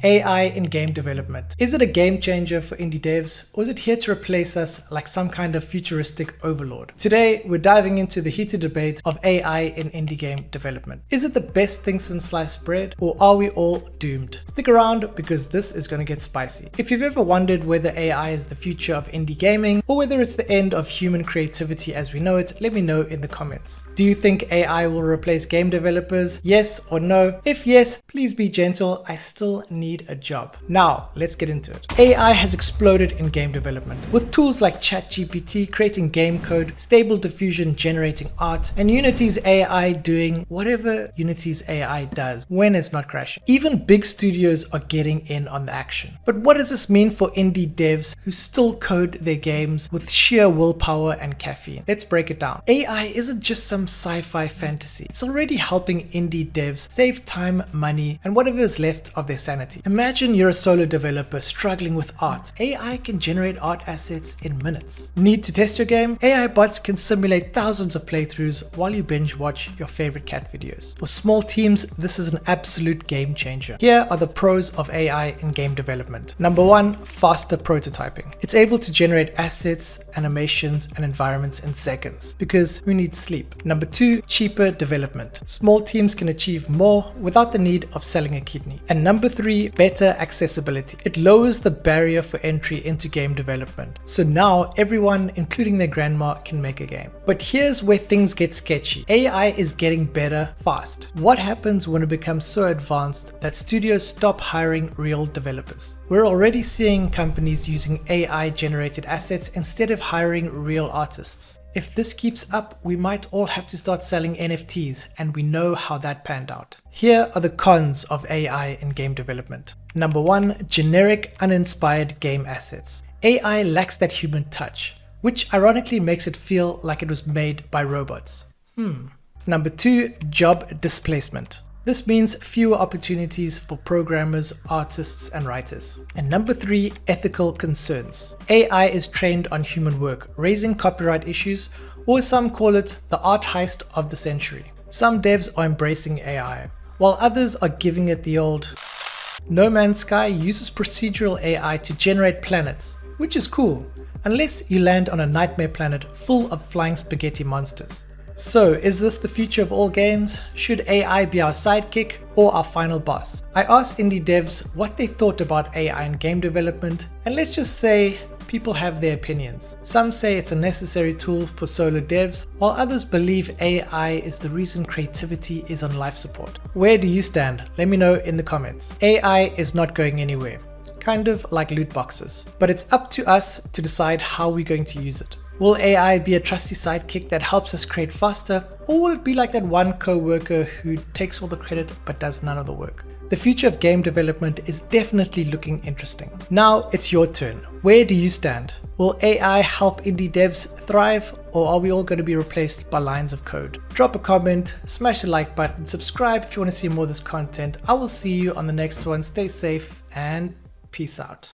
AI in game development. Is it a game changer for indie devs, or is it here to replace us like some kind of futuristic overlord? Today, we're diving into the heated debate of AI in indie game development. Is it the best thing since sliced bread, or are we all doomed? Stick around because this is going to get spicy. If you've ever wondered whether AI is the future of indie gaming, or whether it's the end of human creativity as we know it, let me know in the comments. Do you think AI will replace game developers? Yes or no? If yes, please be gentle. I still need a job. Now, let's get into it. AI has exploded in game development, with tools like ChatGPT creating game code, Stable Diffusion generating art, and Unity's AI doing whatever Unity's AI does when it's not crashing. Even big studios are getting in on the action. But what does this mean for indie devs who still code their games with sheer willpower and caffeine? Let's break it down. AI isn't just some sci-fi fantasy. It's already helping indie devs save time, money, and whatever is left of their sanity. Imagine you're a solo developer struggling with art. AI can generate art assets in minutes. Need to test your game? AI bots can simulate thousands of playthroughs while you binge watch your favorite cat videos. For small teams, this is an absolute game changer. Here are the pros of AI in game development. Number one, faster prototyping. It's able to generate assets, animations, and environments in seconds because who needs sleep? Number two, cheaper development. Small teams can achieve more without the need of selling a kidney. And number three, better accessibility. It lowers the barrier for entry into game development. So now everyone, including their grandma, can make a game. But here's where things get sketchy. AI is getting better fast. What happens when it becomes so advanced that studios stop hiring real developers? We're already seeing companies using AI-generated assets instead of hiring real artists. If this keeps up, we might all have to start selling NFTs, and we know how that panned out. Here are the cons of AI in game development. Number one, generic, uninspired game assets. AI lacks that human touch, which ironically makes it feel like it was made by robots. Number two, job displacement. This means fewer opportunities for programmers, artists, and writers. And number three, ethical concerns. AI is trained on human work, raising copyright issues, or some call it the art heist of the century. Some devs are embracing AI, while others are giving it the old. No Man's Sky uses procedural AI to generate planets, which is cool, unless you land on a nightmare planet full of flying spaghetti monsters. So, is this the future of all games? Should AI be our sidekick or our final boss? I asked indie devs what they thought about AI in game development, and let's just say people have their opinions. Some say it's a necessary tool for solo devs, while others believe AI is the reason creativity is on life support. Where do you stand? Let me know in the comments. AI is not going anywhere, kind of like loot boxes, but it's up to us to decide how we're going to use it. Will AI be a trusty sidekick that helps us create faster, or will it be like that one co-worker who takes all the credit but does none of the work? The future of game development is definitely looking interesting. Now it's your turn. Where do you stand? Will AI help indie devs thrive, or are we all going to be replaced by lines of code? Drop a comment, smash the like button, subscribe if you want to see more of this content. I will see you on the next one. Stay safe and peace out.